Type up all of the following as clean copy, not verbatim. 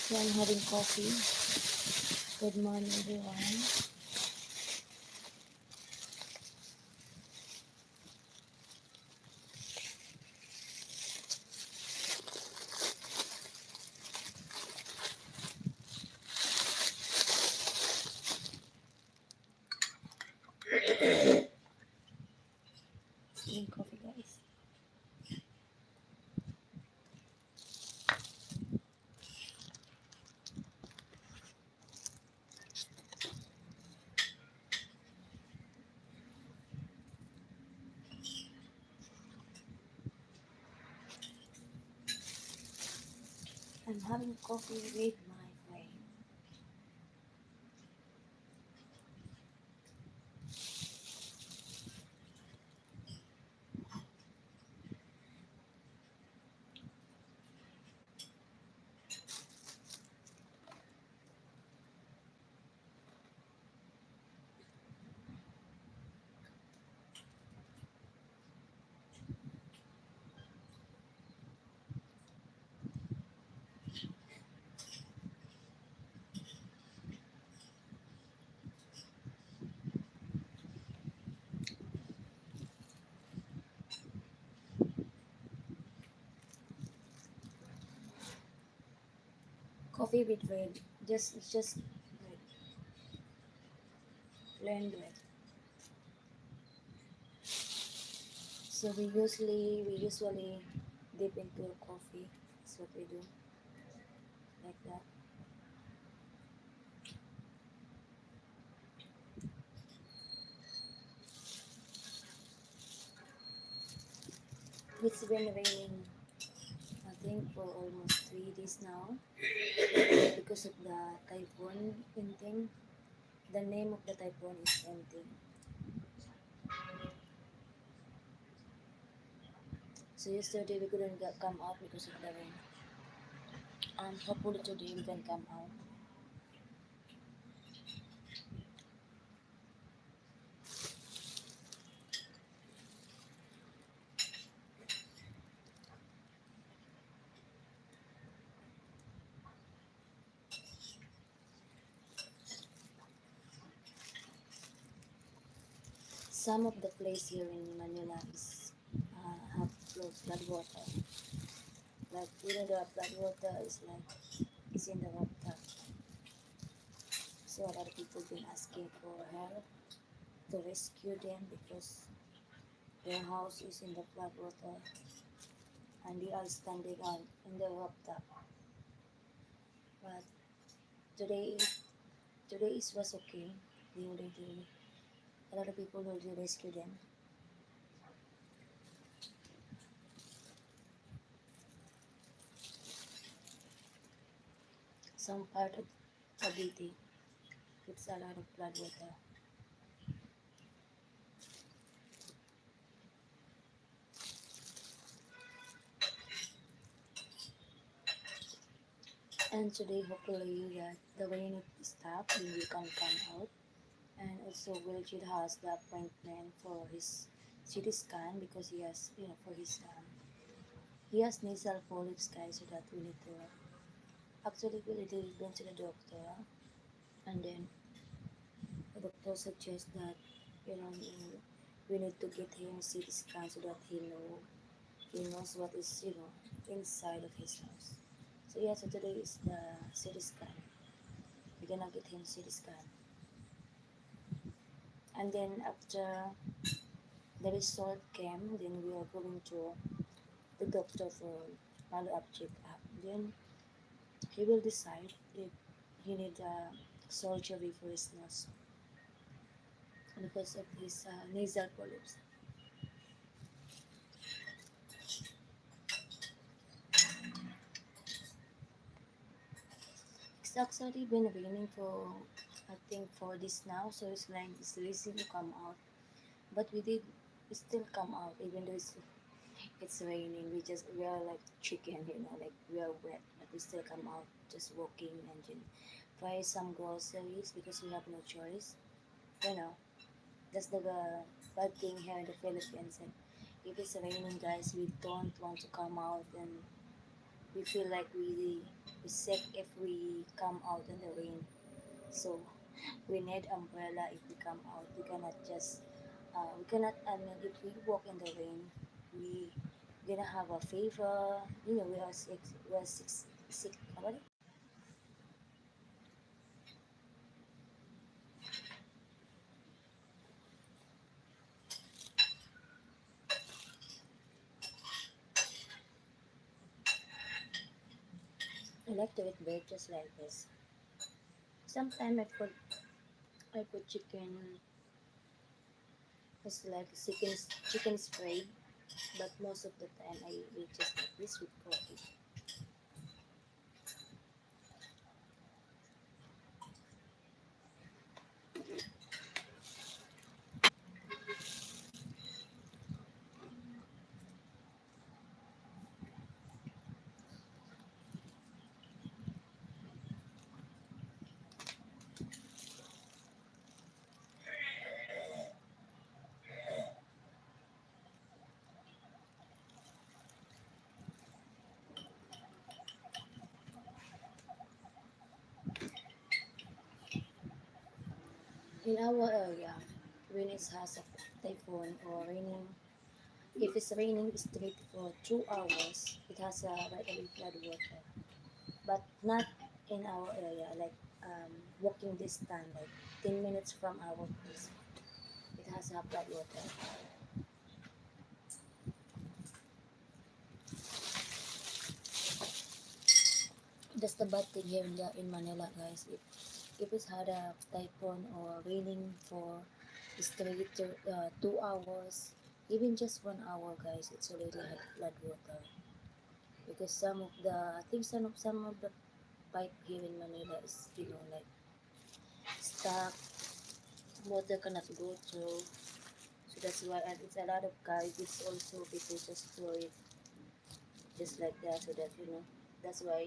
So I'm having coffee. Good morning, everyone. Drink coffee, guys. I'm having coffee with my friend. Coffee with bread. Just like plain bread. So we usually dip into coffee. That's what we do, like that. It's been raining, I think, for almost 3 days now because of the typhoon ending. The name of the typhoon is ending. So yesterday we couldn't come out because of the rain. Hopefully today we can come out. Some of the place here in Manila is have flood water. Like the flood water is like is in the water. So a lot of people been asking for help to rescue them because their house is in the flood water and they are standing on in the rooftop. But today today it was okay. They already a lot of people already rescue them. Some part of Cavite it's a lot of flood water. And today hopefully that the rain will stop and we can come out. And also Wilchid has the appointment for his CT scan because he has for his he has nasal polyps, guys, so that we need to actually we already went to the doctor and then the doctor suggests that we need to get him CT scan so that he knows what is inside of his nose. So yeah, so today is the CT scan. We're gonna get him CT scan. And then after the result came, then we are going to the doctor for follow-up check-up. Then he will decide if he need surgery for his nose because of his nasal polyps. It's actually been raining for I think 4 days now, so it's like it's lazy to come out. But we still come out even though it's raining. We are like chicken, like we are wet, but we still come out just walking and then buy some groceries because we have no choice. You know, that's the bad thing here in the Philippines. And if it's raining, guys, we don't want to come out and we feel like we sick if we come out in the rain. So we need umbrella if we come out. We cannot. I mean, if we walk in the rain, we gonna have a fever. We are sick. We are sick. Sick. What? I like to eat bread just like this. Sometimes I put chicken. It's like chicken spray, but most of the time I eat just like this with coffee. In our area, when it has a typhoon or raining, if it's raining straight for 2 hours, it has a right away flood water. But not in our area, like walking distance, like 10 minutes from our place, it has a flood water. That's the bad thing here in Manila, guys. If it's had a typhoon or raining for straight 2 hours, even just 1 hour, guys, it's already had flood water. Because I think some of the pipe here in Manila is like stuck, water cannot go through. So that's why, and it's a lot of garbage also people just throw it just like that, so that that's why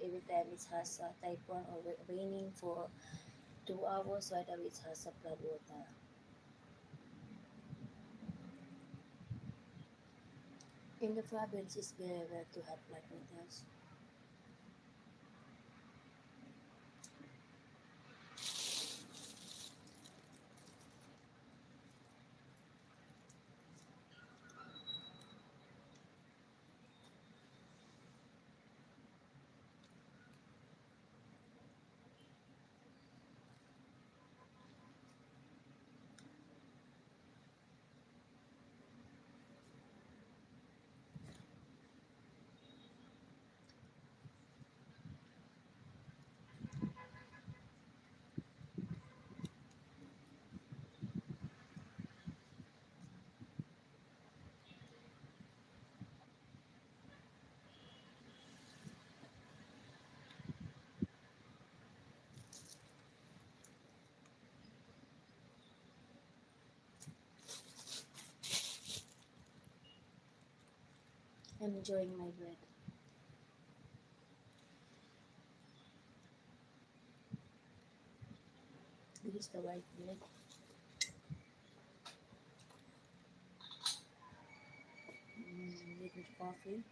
every time it has a typhoon or raining for 2 hours, right away it has a flood water. In the province, it's very rare to have flood waters. I'm enjoying my bread. This is the white bread. With coffee.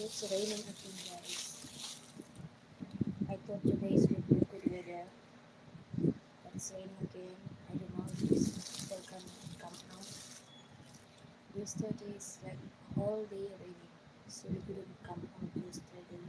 It's raining again, guys. I thought today is would be good weather, but it's raining again. I don't know if it's still can come out. Yesterday is like whole day raining, so we couldn't come out yesterday.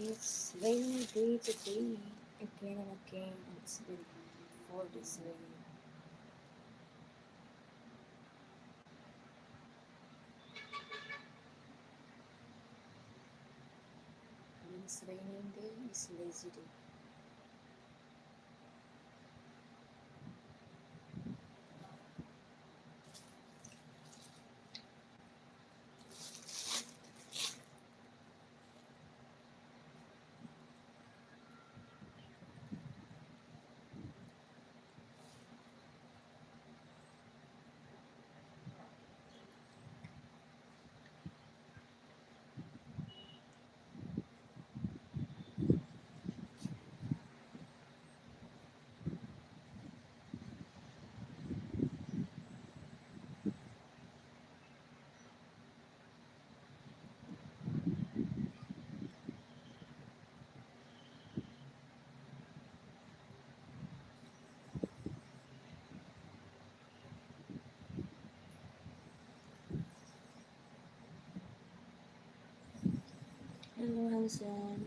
It's rainy day today, again and again. It's been 4 days raining. Means raining day is lazy day. Hello, Hansen.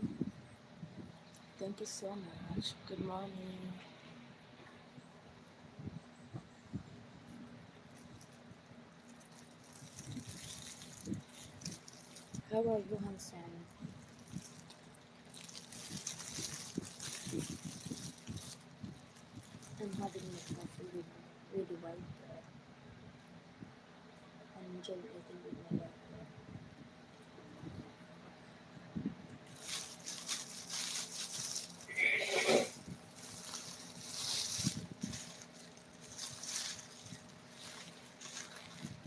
Thank you so much. Good morning. How are you, Hansen? I'm having my coffee with the white bread. I'm enjoying eating with my white bread.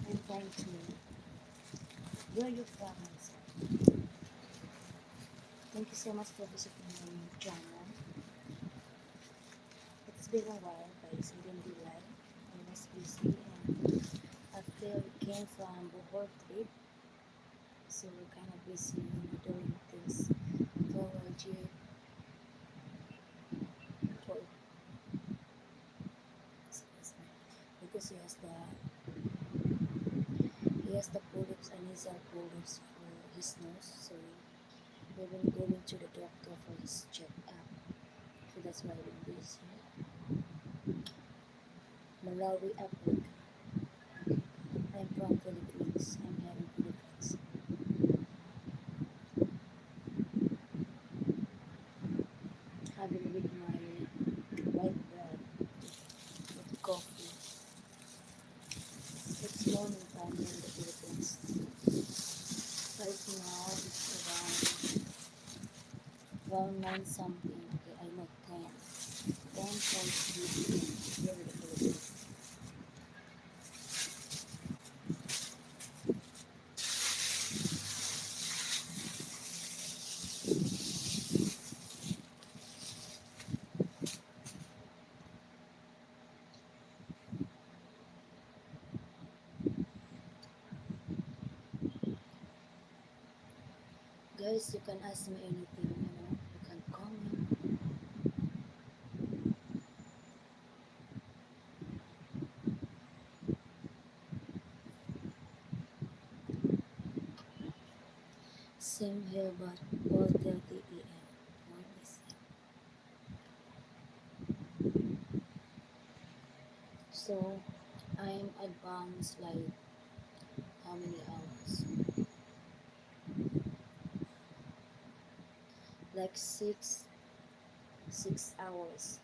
I'm fine too. Where are you from, Hansen? Thank you so much for visiting my channel. It's been a while, guys. I didn't do live. I was busy, and after we came from Bohol trip, so we're kind of busy, doing things for Jeep, for because he has the polyps and nasal polyps for his nose, so we've been going to the doctor for his checkup. So that's why I've been busy. Malawi, Africa. Okay. I'm from Philippines. I'm here in Philippines. Having with my white bread with coffee. It's morning time here in the Philippines. Right now it's around 9 something. Okay, I know 10. 10:40 p.m. here in the Philippines. Guys, you can ask me anything. You can comment. Same here, but 4:30 a.m. What is it? So, I'm advanced like how many hours? Like 6 hours.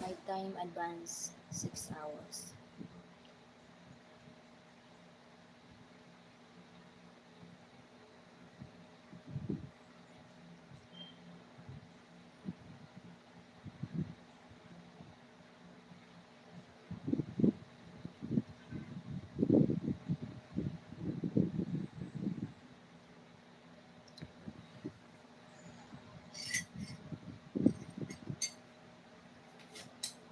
My time advance 6 hours.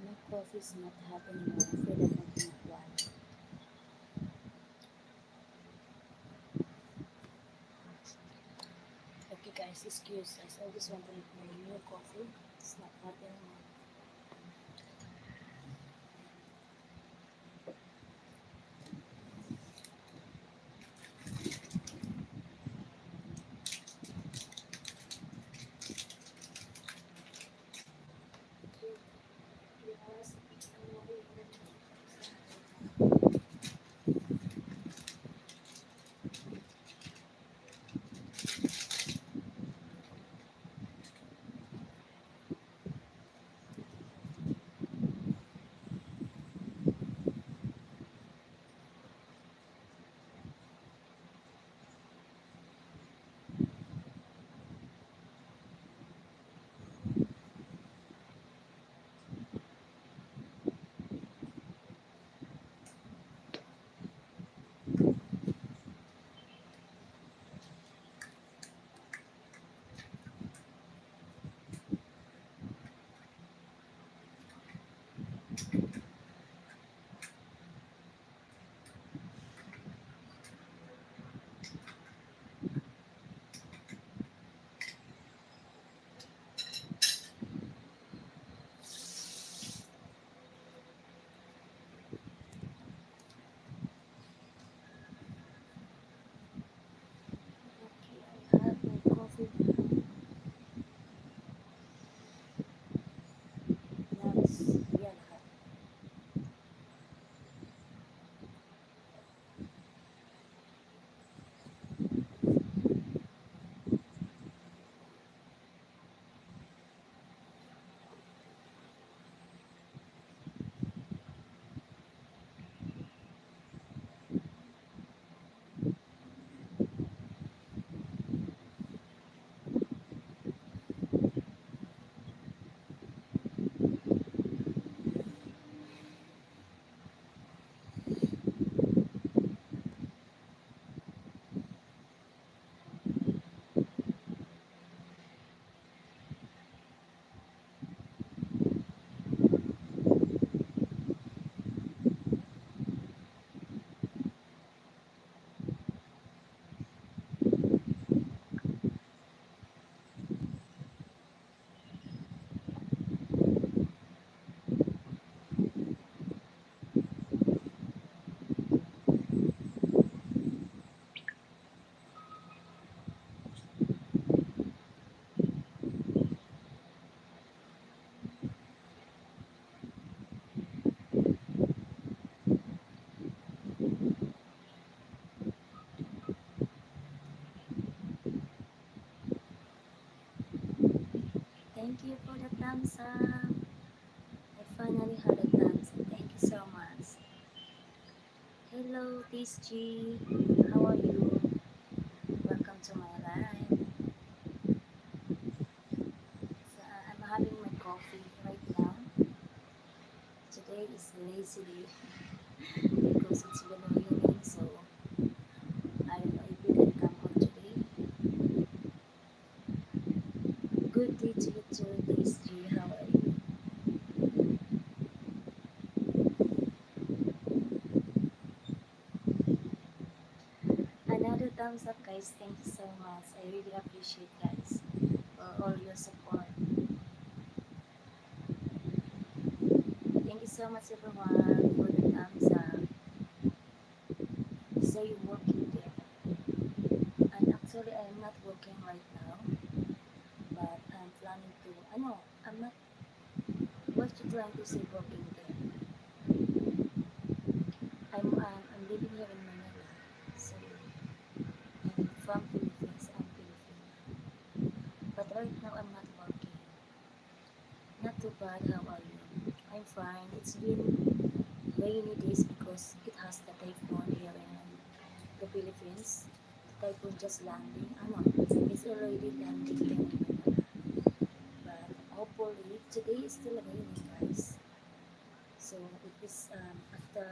My coffee is not happening now. I feel like I cannot one. Okay guys, excuse us. I just want to make my new coffee. It's not happening now. Thank you for the thumbs up. I finally had a thumbs up. Thank you so much. Hello, TSG. How are you? Welcome to my live. So, I'm having my coffee right now. Today is lazy day because it's been raining, so I don't know if we can come out today. Good day to you too, TSG. How are you? Another thumbs up, guys. Thank you so much. I really appreciate, guys, for all your support. Thank you so much, everyone, for the thumbs up. So you're working there. And actually, I'm not working right now, but I'm planning to. No, I'm not. What you trying to say working there? I'm living here in Manila, so I'm from Philippines. I'm Filipino, but right now I'm not working. Not too bad. How are you? I'm fine. It's been rainy days because it has the typhoon here in the Philippines. The typhoon just landing. It's already landing here in Manila. But hopefully today is still raining, guys. So if it's after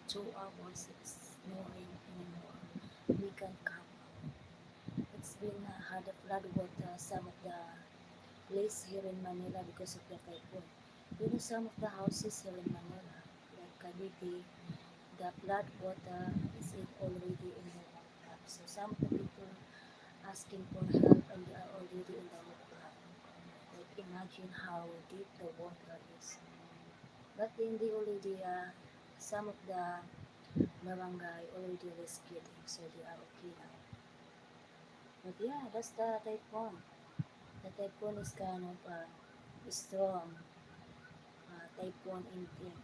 2 hours it's no rain anymore, we can come out. It's been had a flood water some of the place here in Manila because of the typhoon. You know, some of the houses here in Manila, like Cavite, the flood water is already in the rooftop. So some of the people asking for help and they are already in the rooftop. Like imagine how deep the water is. But then they already, some of the barangay already rescued them, so they are okay now. But yeah, that's the typhoon. The typhoon is kind of strong typhoon in thing.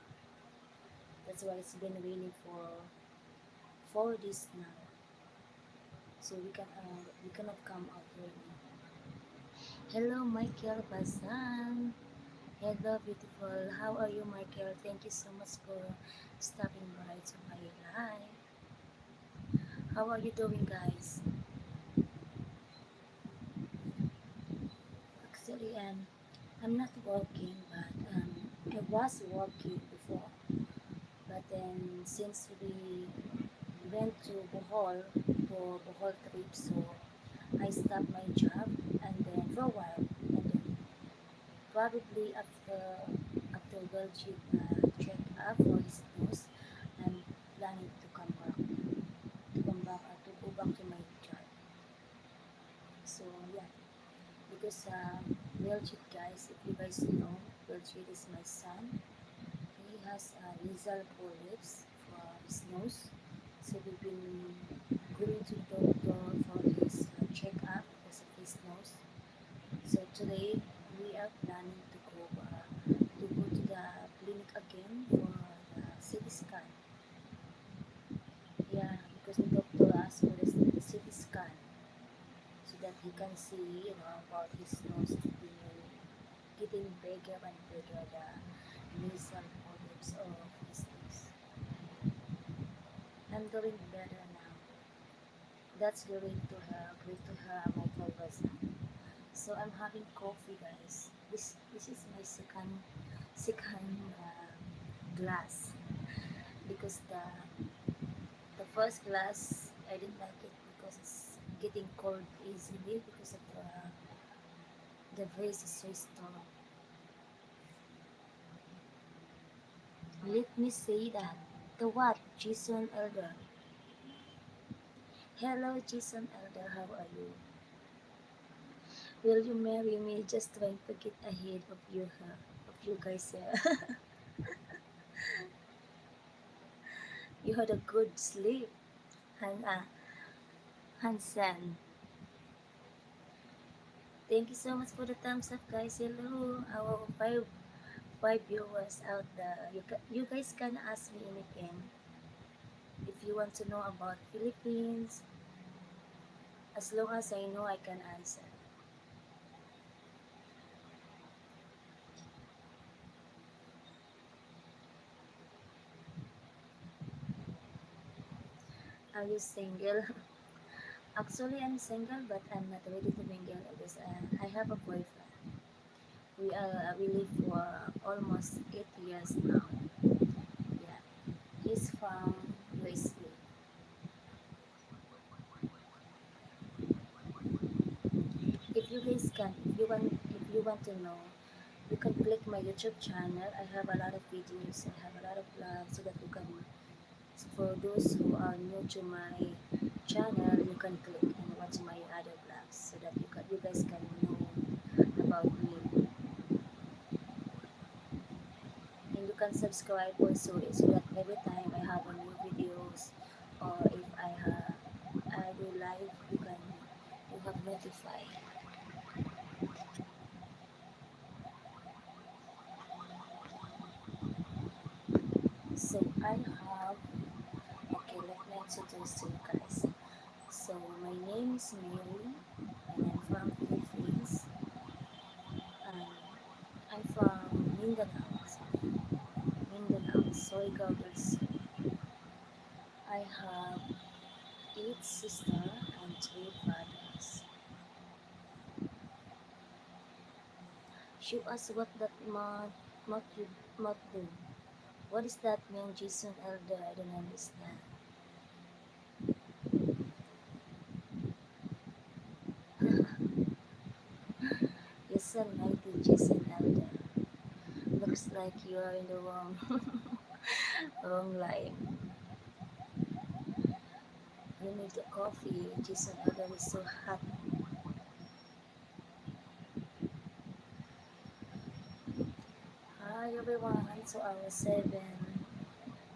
That's why it's been raining for 4 days now. So we cannot come out right now. Hello, Michael Bazan. Hello, beautiful. How are you, Michael? Thank you so much for stopping by to my live. How are you doing, guys? Actually, I'm not working, but I was working before. But then, since we went to Bohol for Bohol trip, so I stopped my job, and then for a while, and then probably after Belgium check up for his nose, I'm planning to go back to my job. So yeah, because Belgium guys, if you guys know, Belgium is my son. He has nasal polyps for his nose. So we've been going to the doctor for his checkup because of his nose. So today we are planning to go to the clinic again for the CT scan. Yeah, because the doctor asked for the CT scan so that he can see, about his nose is getting bigger and bigger, the nasal polyps of his nose. I'm doing better now. That's great to her, Michael Bazan. So I'm having coffee, guys. This is my second glass because the first glass I didn't like it because it's getting cold easily because of the breeze is so strong. Let me say that. The what? Jason Elder. Hello, Jason Elder. How are you? Will you marry me? Just trying to get ahead of you guys. You had a good sleep, Han Hansen. Thank you so much for the thumbs up, guys. Hello, our five viewers out there. You guys can ask me anything if you want to know about Philippines. As long as I know, I can answer. Are you single? Actually, I'm single, but I'm not ready to mingle because I have a boyfriend. We live for almost 8 years now. Yeah, he's from USA. If you want to know, you can click my YouTube channel. I have a lot of videos. I have a lot of vlogs so that you can. For those who are new to my channel, you can click and watch my other vlogs so that you guys can know about me, and you can subscribe also so that every time I have a new videos or if I do live, you have notified. So I have okay. Let me introduce to you guys. So my name is Mary, and I'm from Philippines. Um, I'm from Mindanao. Mindanao, Surigao del Sur. I have eight sisters and three brothers. Show us what that must do. What does that mean, Jason Elder? I don't understand. You sound like the Jason Elder. Looks like you are in the wrong wrong line. You need a coffee. Jason Elder is so hot. Hi everyone, to our seven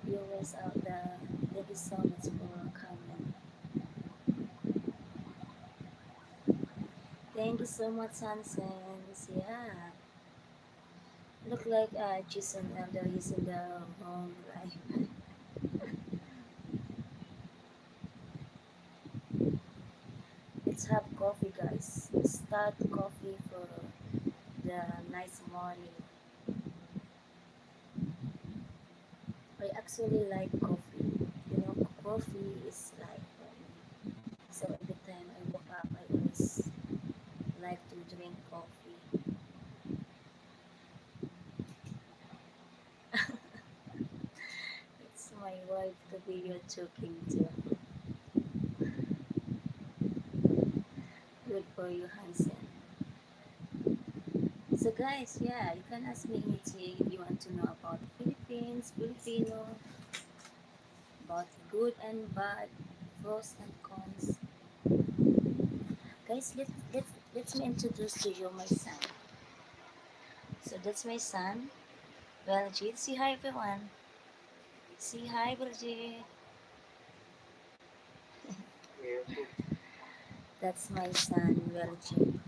viewers out there. Thank you so much for coming. Thank you so much, Sansens. Yeah. Look like Jason Elder is in the wrong line. Let's have coffee, guys. Start coffee for the nice morning. I actually like coffee. You know, coffee is life for me. So every time I wake up, I always like to drink coffee. It's my wife to be you're joking to. Good for you, Hansen. So guys, yeah, you can ask me anything if you want to know about Philippines, Filipino, about good and bad, pros and cons. Guys, let me introduce to you my son. So that's my son, Belgiet. Say hi everyone. Say hi, Belgiet. That's my son, Belgiet.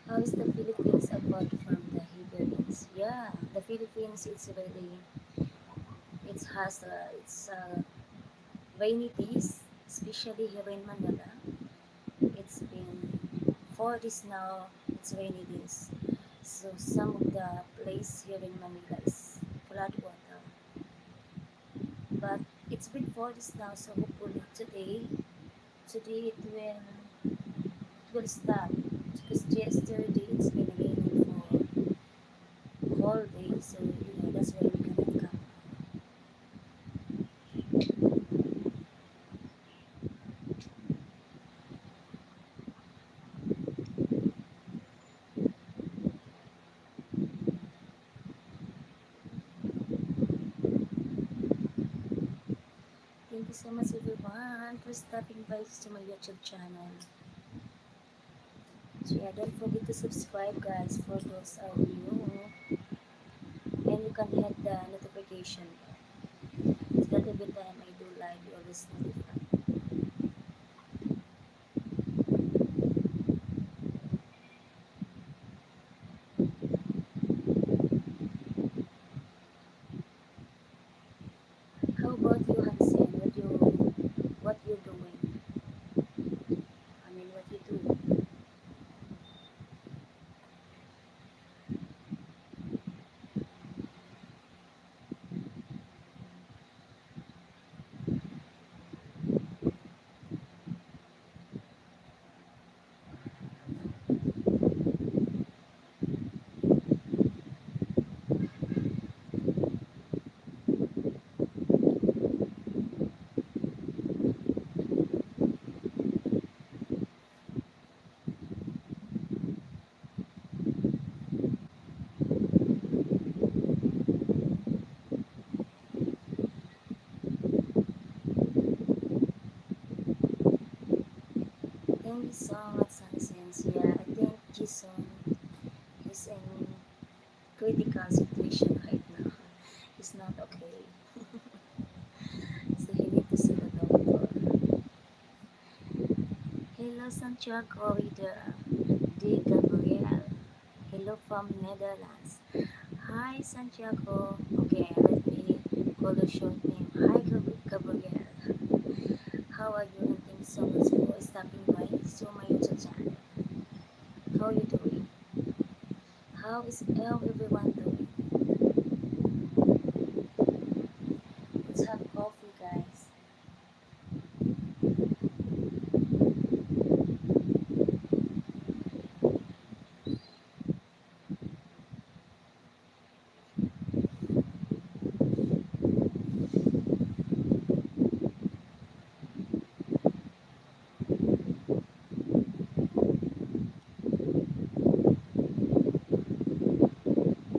How is the Philippines apart from the Hibernians? Yeah, the Philippines it's really it's rainy days, especially here in Manila. It's been 4 days now. It's rainy days. So some of the place here in Manila is flood water. But it's been 4 days now, so hopefully today it will stop. Because yesterday it's been raining for whole day, so that's why we cannot come. Thank you so much everyone for stopping by to my YouTube channel. So yeah, don't forget to subscribe guys for those of you, and you can hit the notification bell. So that every time I do live, you always notified. How about you, Hansen? What you doing? I mean, what you do? political situation right now is not okay. So you need to see the doctor. Hello Santiago de Gabriel. Hello from Netherlands. Hi Santiago. Okay, let me call the short name. Hi Gabriel. How are you? And thanks so much for stopping by to my YouTube channel. How are you doing? How everyone doing? Let's have coffee, guys.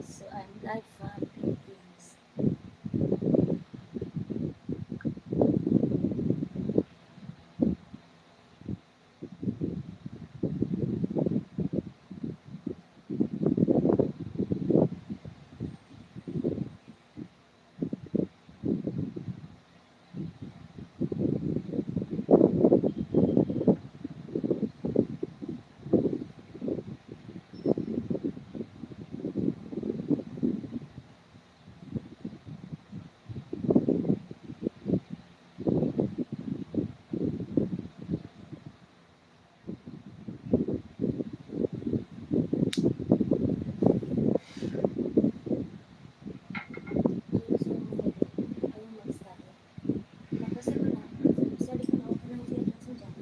So I'm live from Philippines. Gusto mo pwede? Ayaw mag-study. Magbasa ko na. Study ko na. Okay lang siya dyan dyan.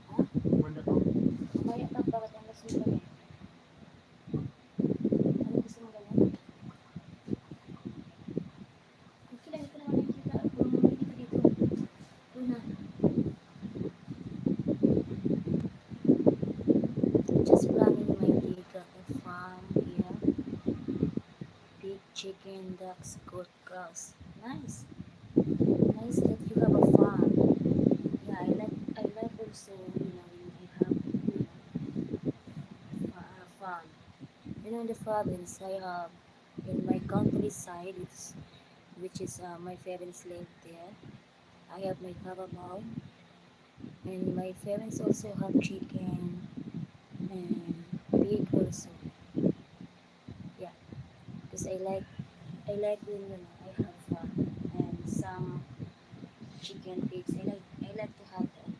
Ha? Mamaya pa bakit ang gusto mo kami? Ano gusto mo gawin? Okay lang, ito naman nakikita. Kung nakikita dito. Ito na. Just planning my day. Got a farm here. Pig, chicken, ducks, goat, cows. Nice. Nice that you have a farm. Yeah, I like also, when I have, a farm. In the province, I have, in my countryside, which is my parents live there. I have my carabao, and my parents also have chicken and pig also. Yeah, because I like when I have farm and some chicken pigs. I like to have them.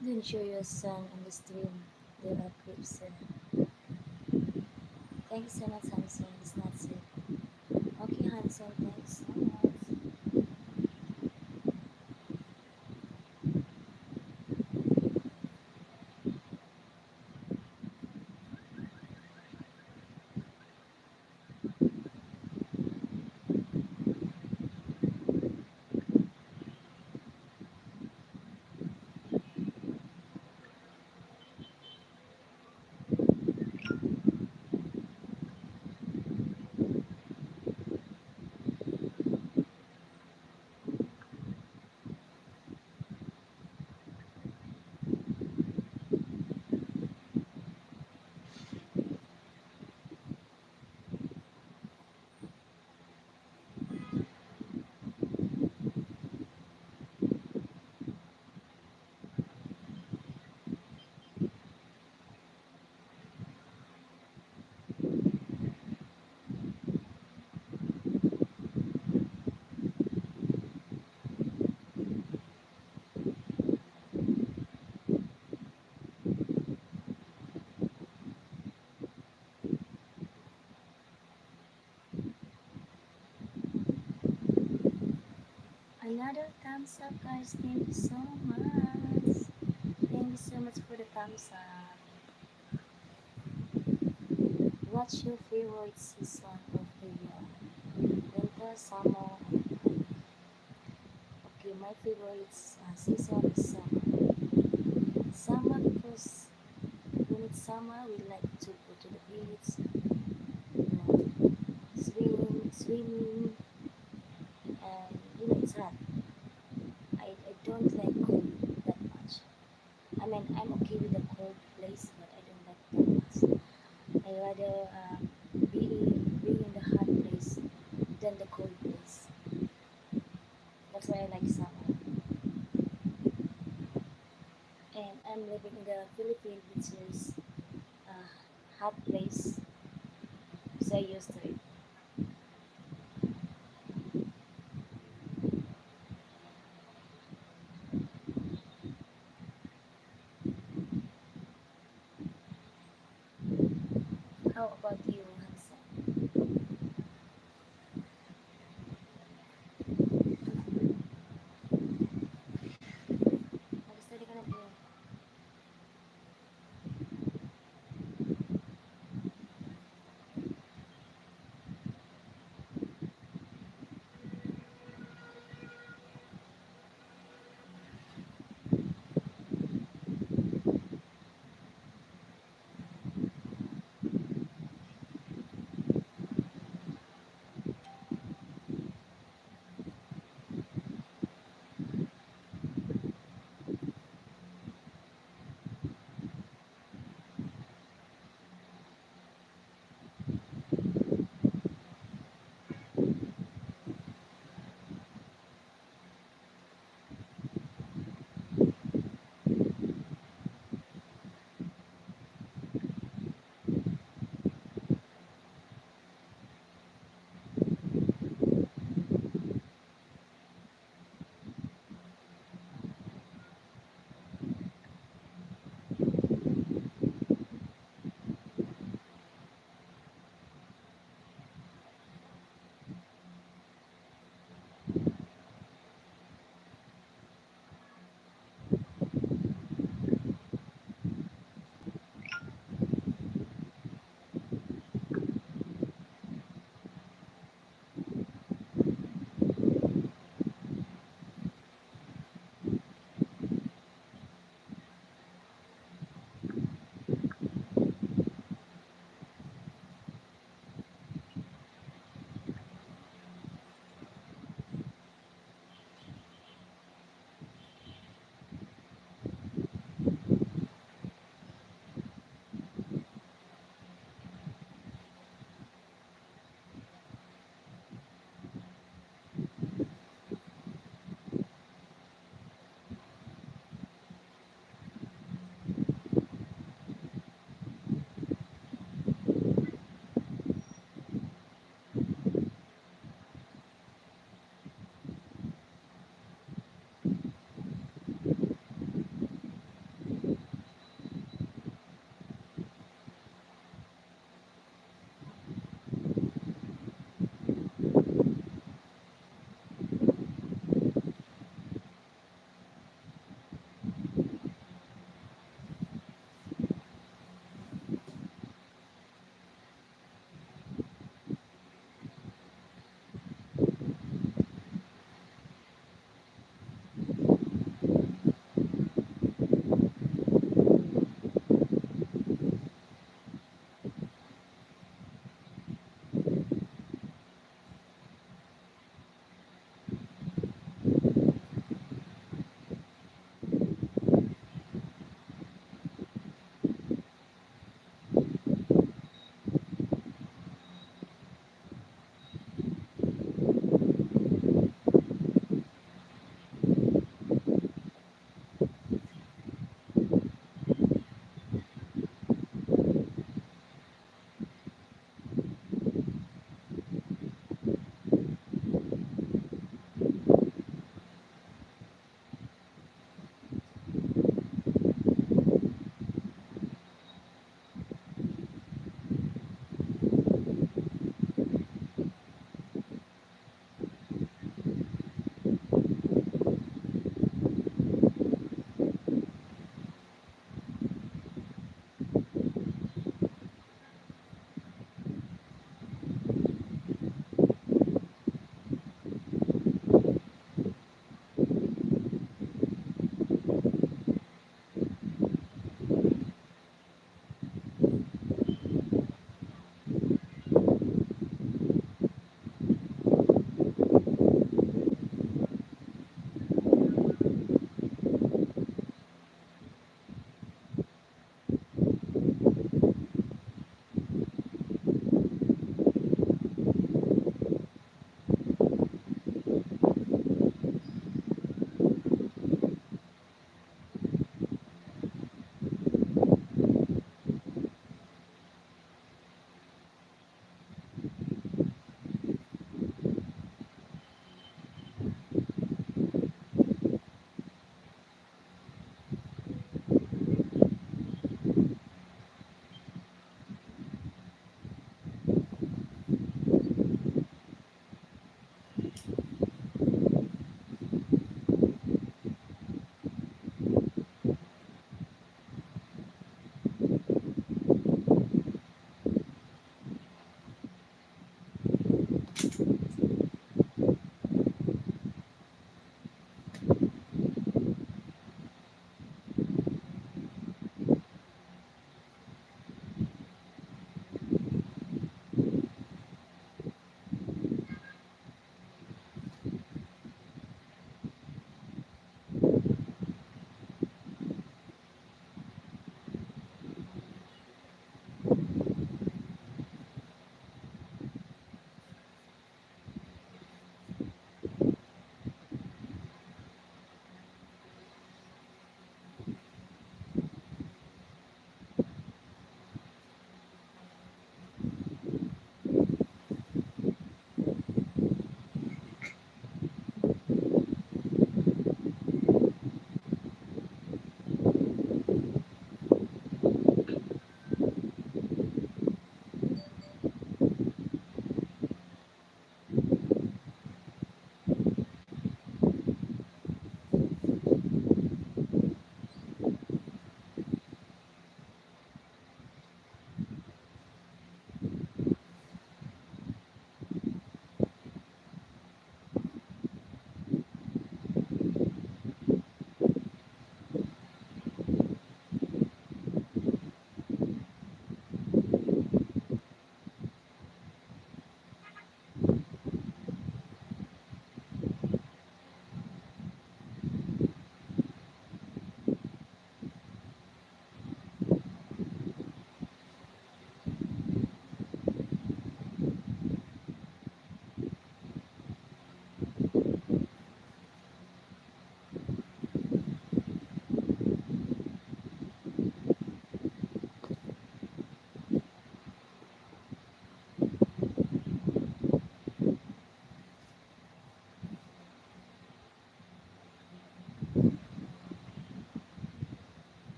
Don't show your son on the stream. There are clips. Thank you so much, Hanson. It's not safe. Okay, Hanson, thanks so much. thumbs up, guys. Thank you so much. Thank you so much for the thumbs up. What's your favorite season of the year? Winter, summer, and fall? Okay, my favorite season is summer. Summer because when it's summer, we like to go to the beach, swimming, and it's hot. I don't like cold that much. I mean, I'm okay with the cold place, but I don't like that much. I rather be in the hot place than the cold place. That's why I like summer. And I'm living in the Philippines, which is a hot place, so I used to it. How about you, Hansen? Mag-study ka na po.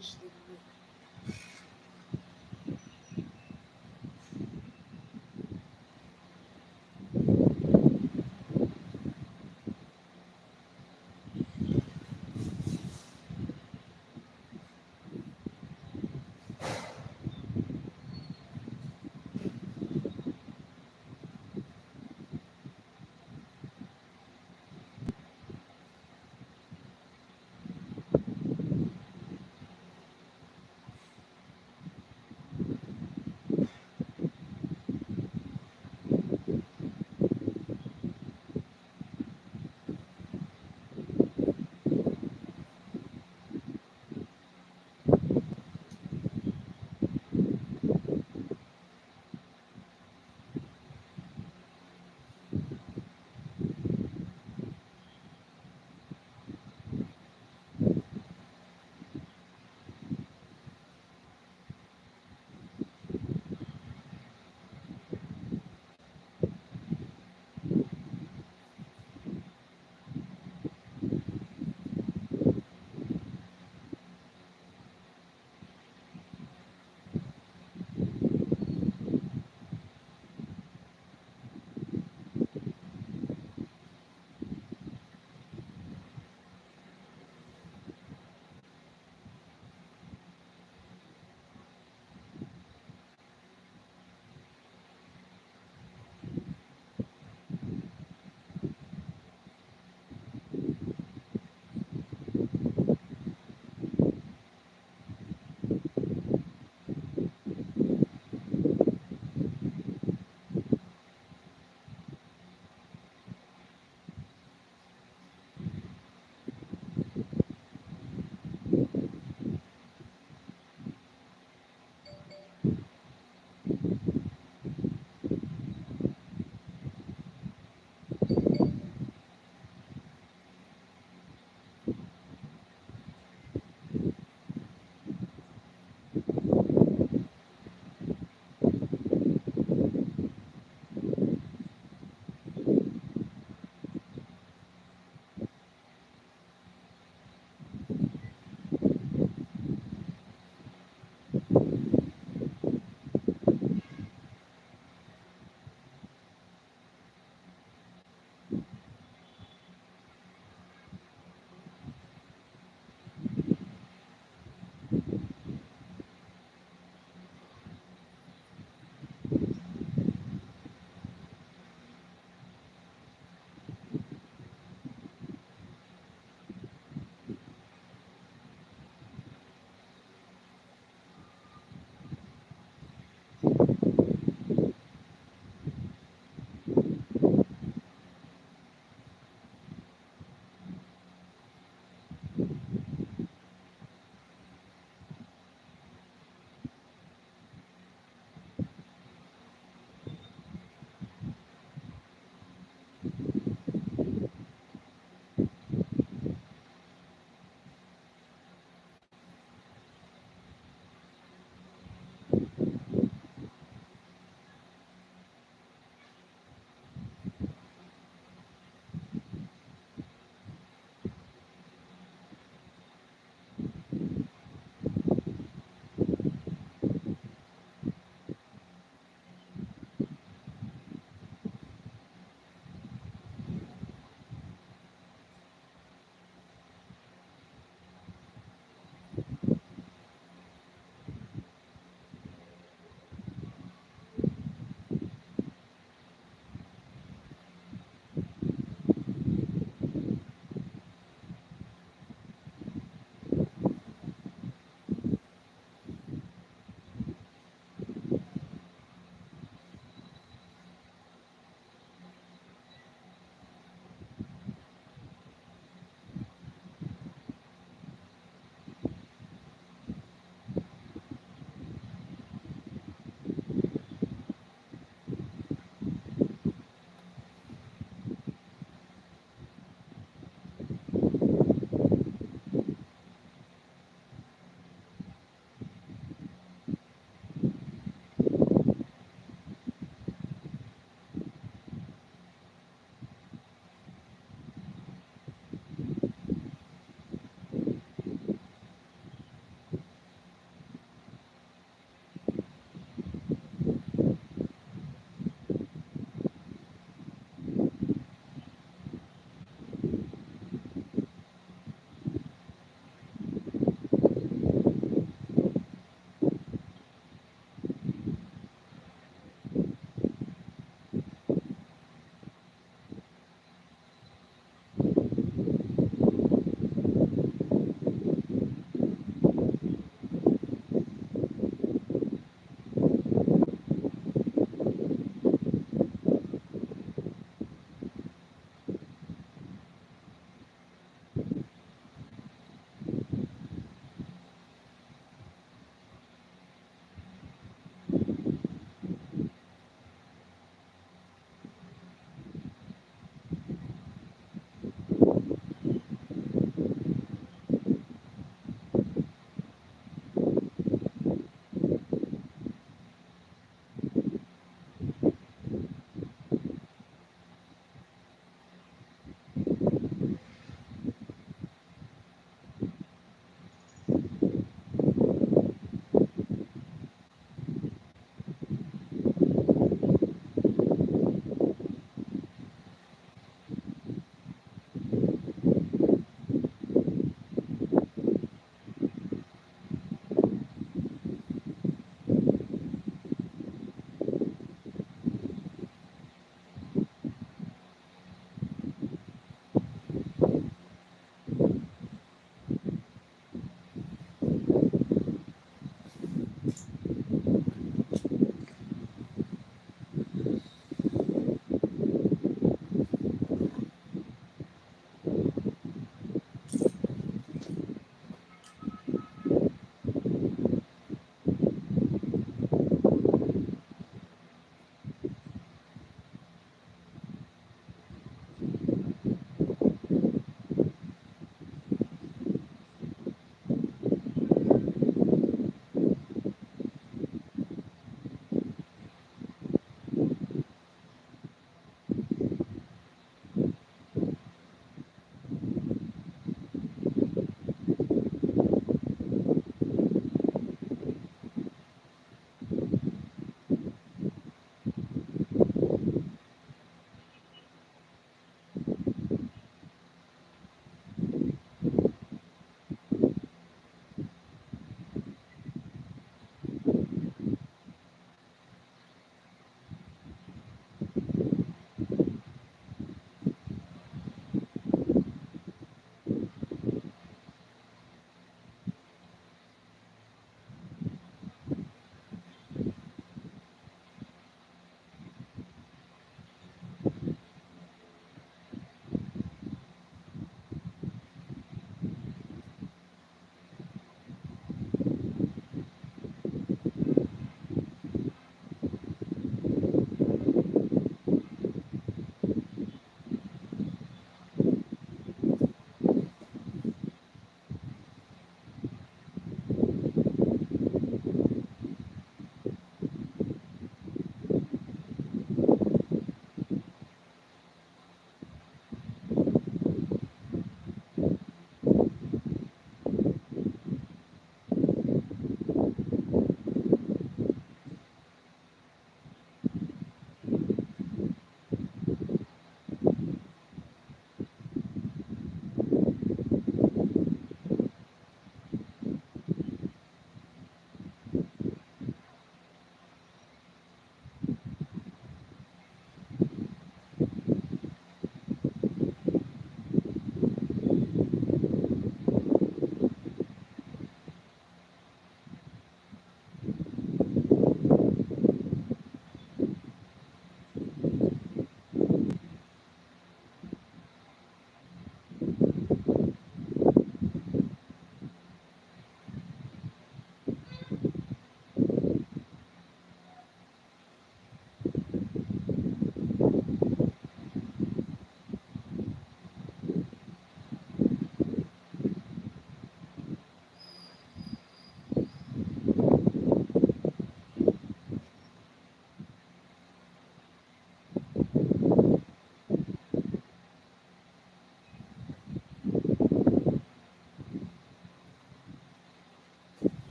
PhD degree.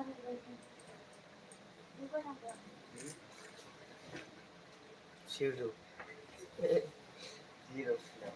Hmm? Zero. Zero. No.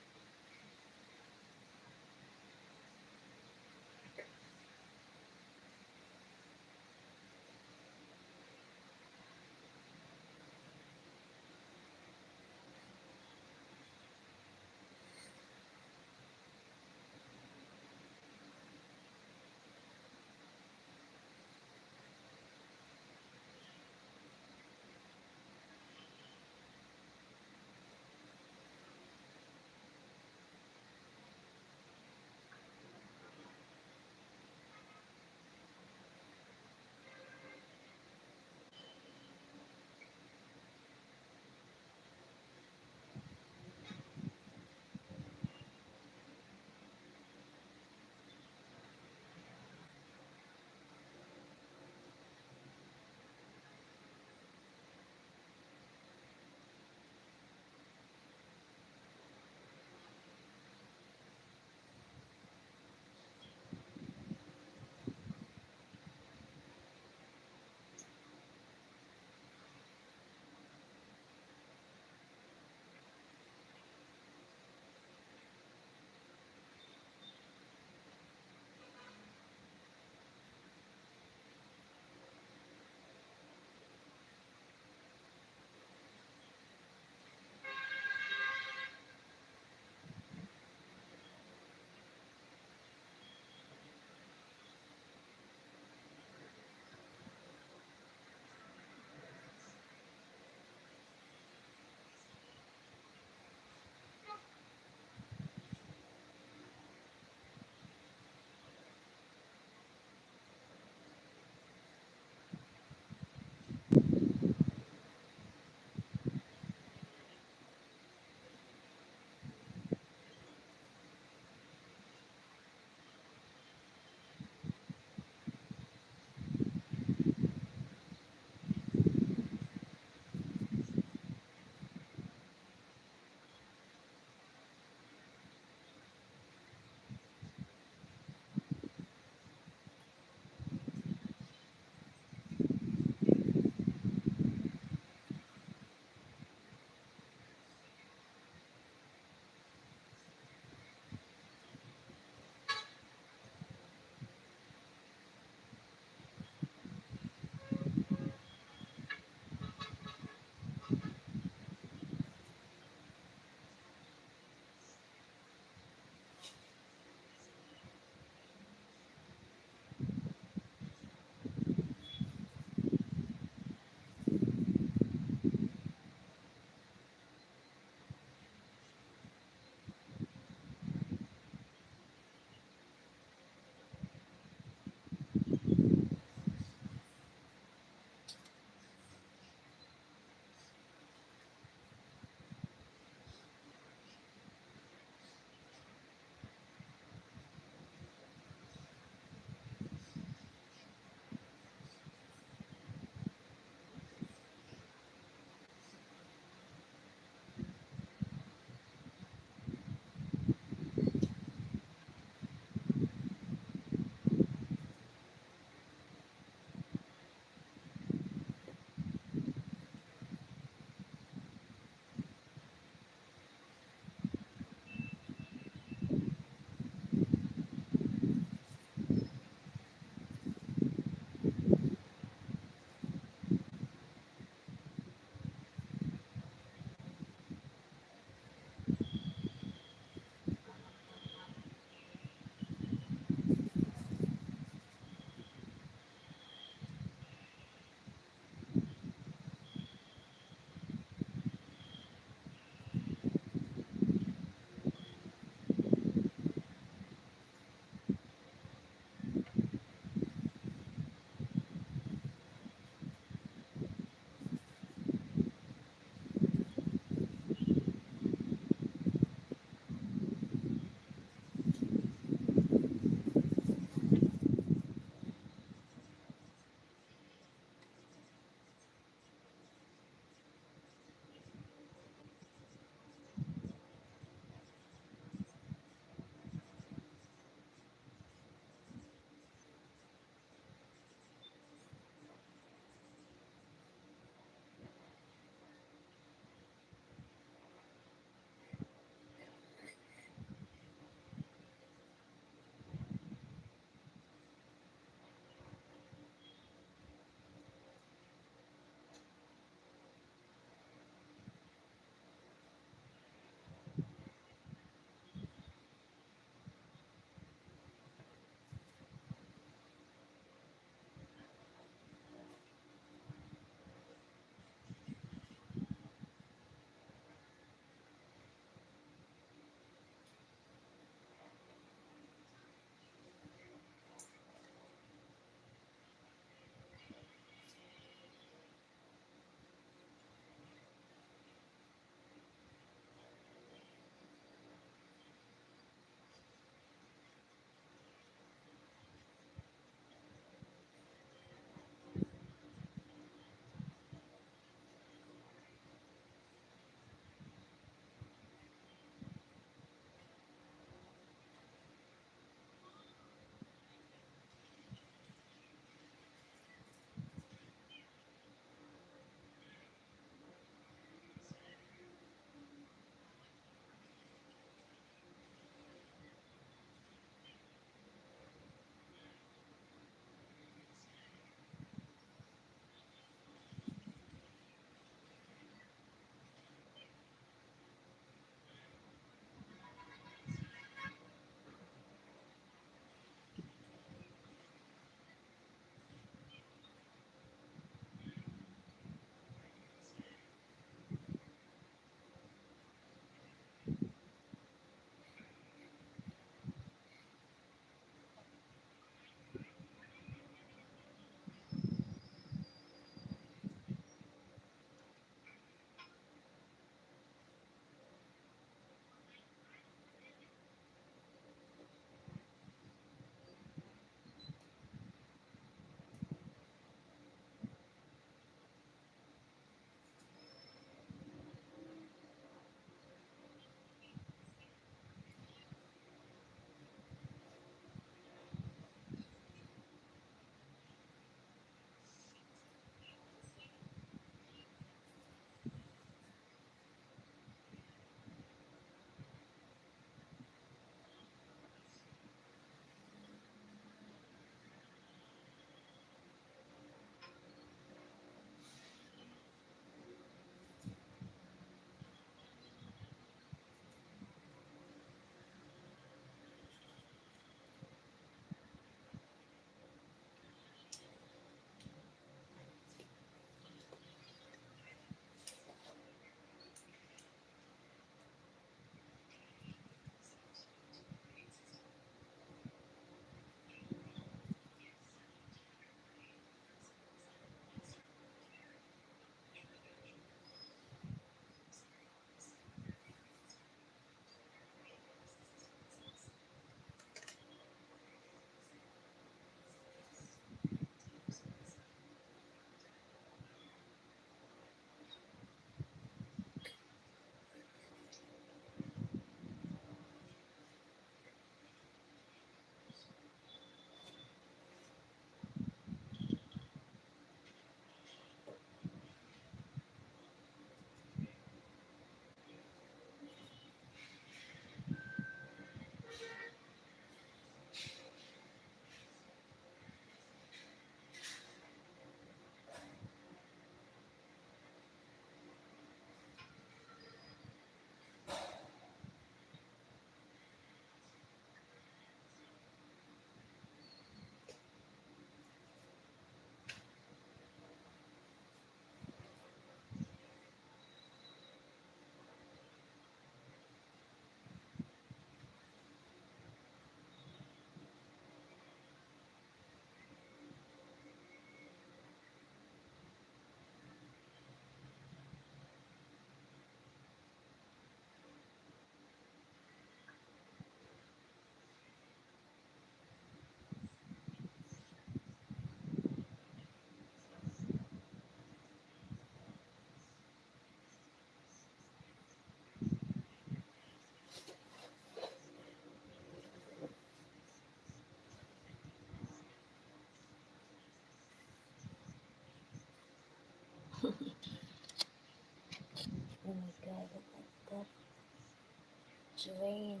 rain.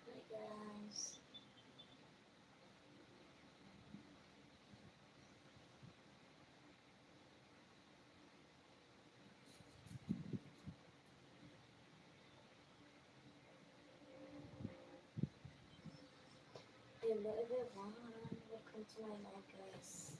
Hi guys. Hello everyone. Welcome to my live guys.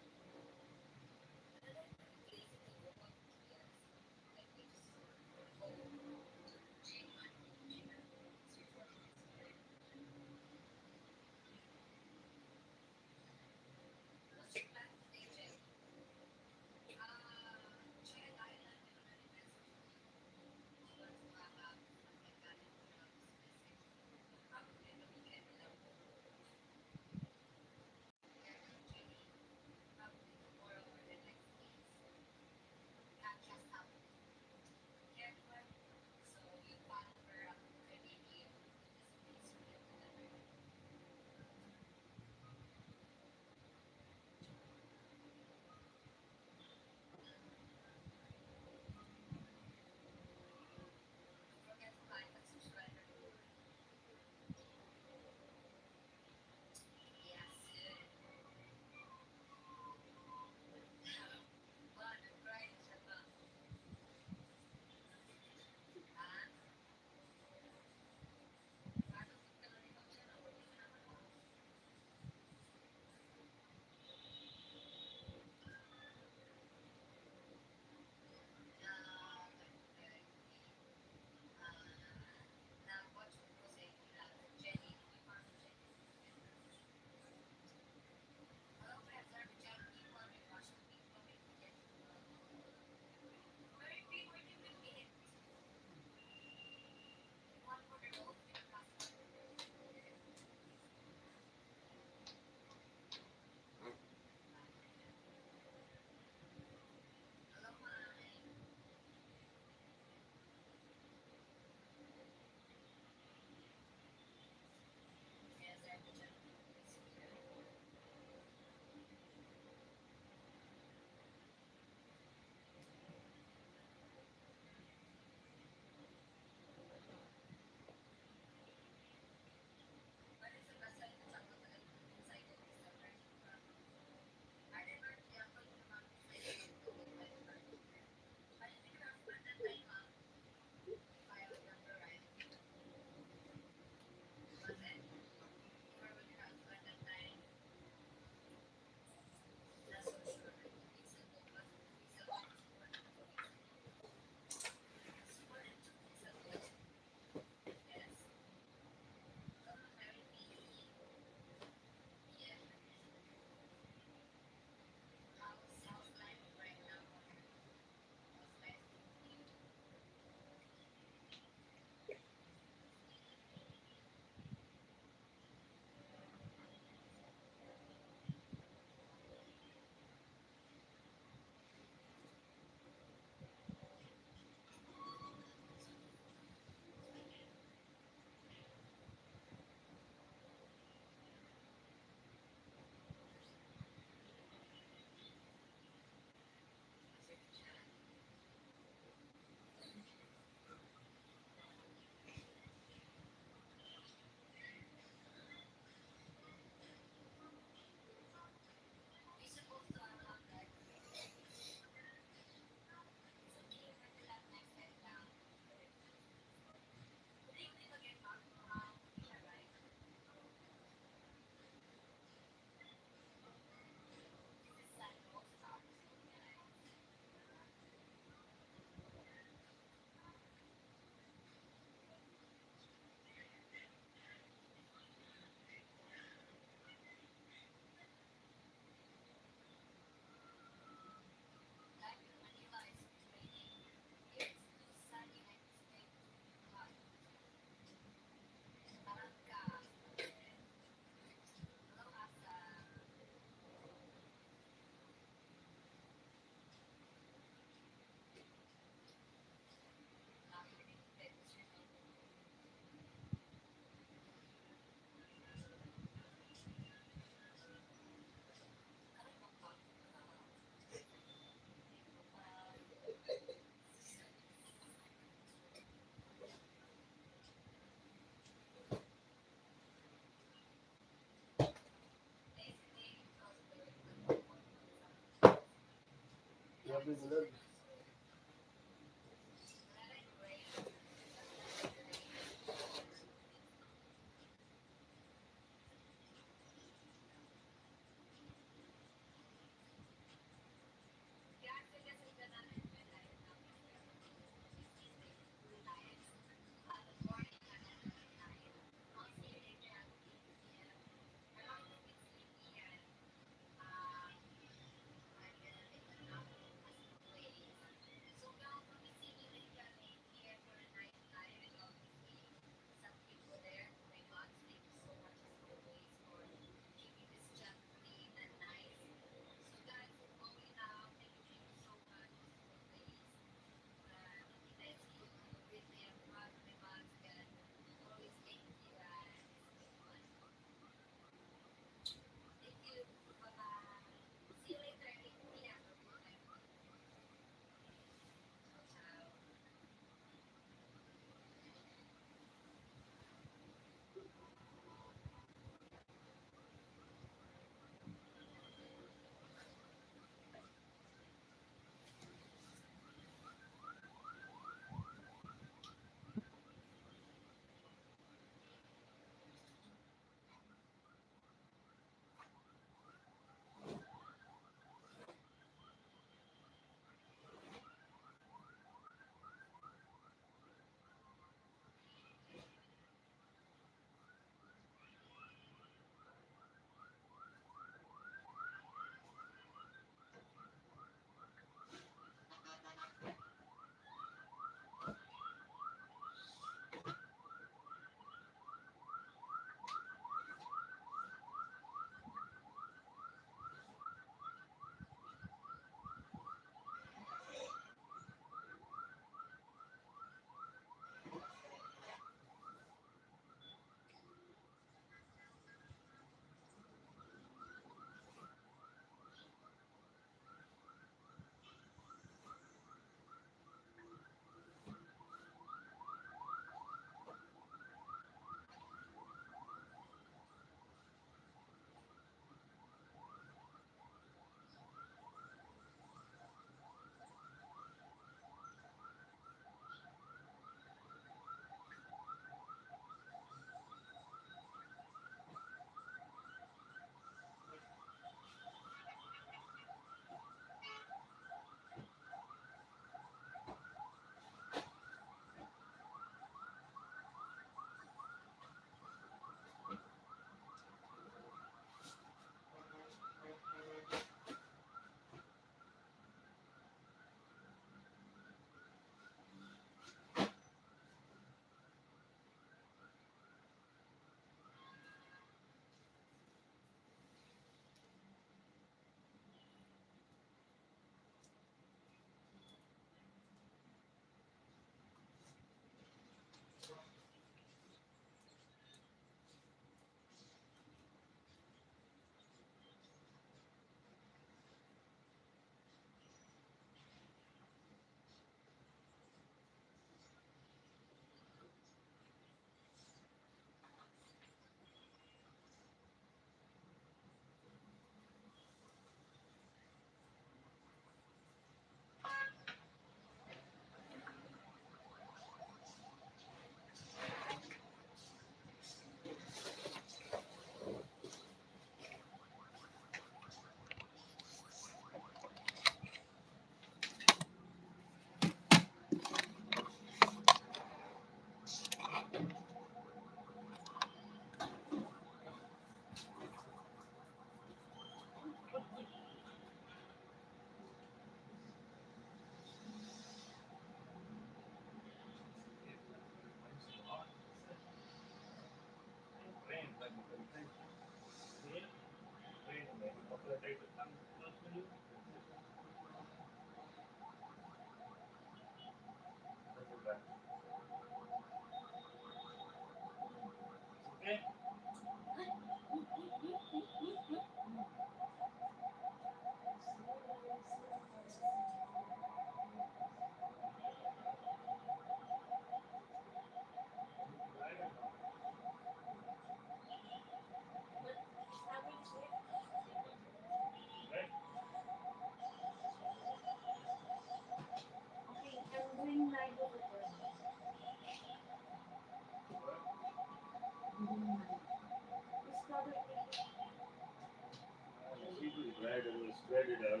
dried and we spread it out.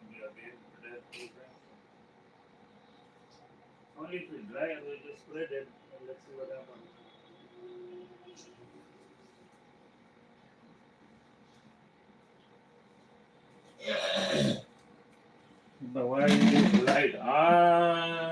We are being prepared program. Only if we dry and we just spread it and let's see what happens. But why is it light? Ah.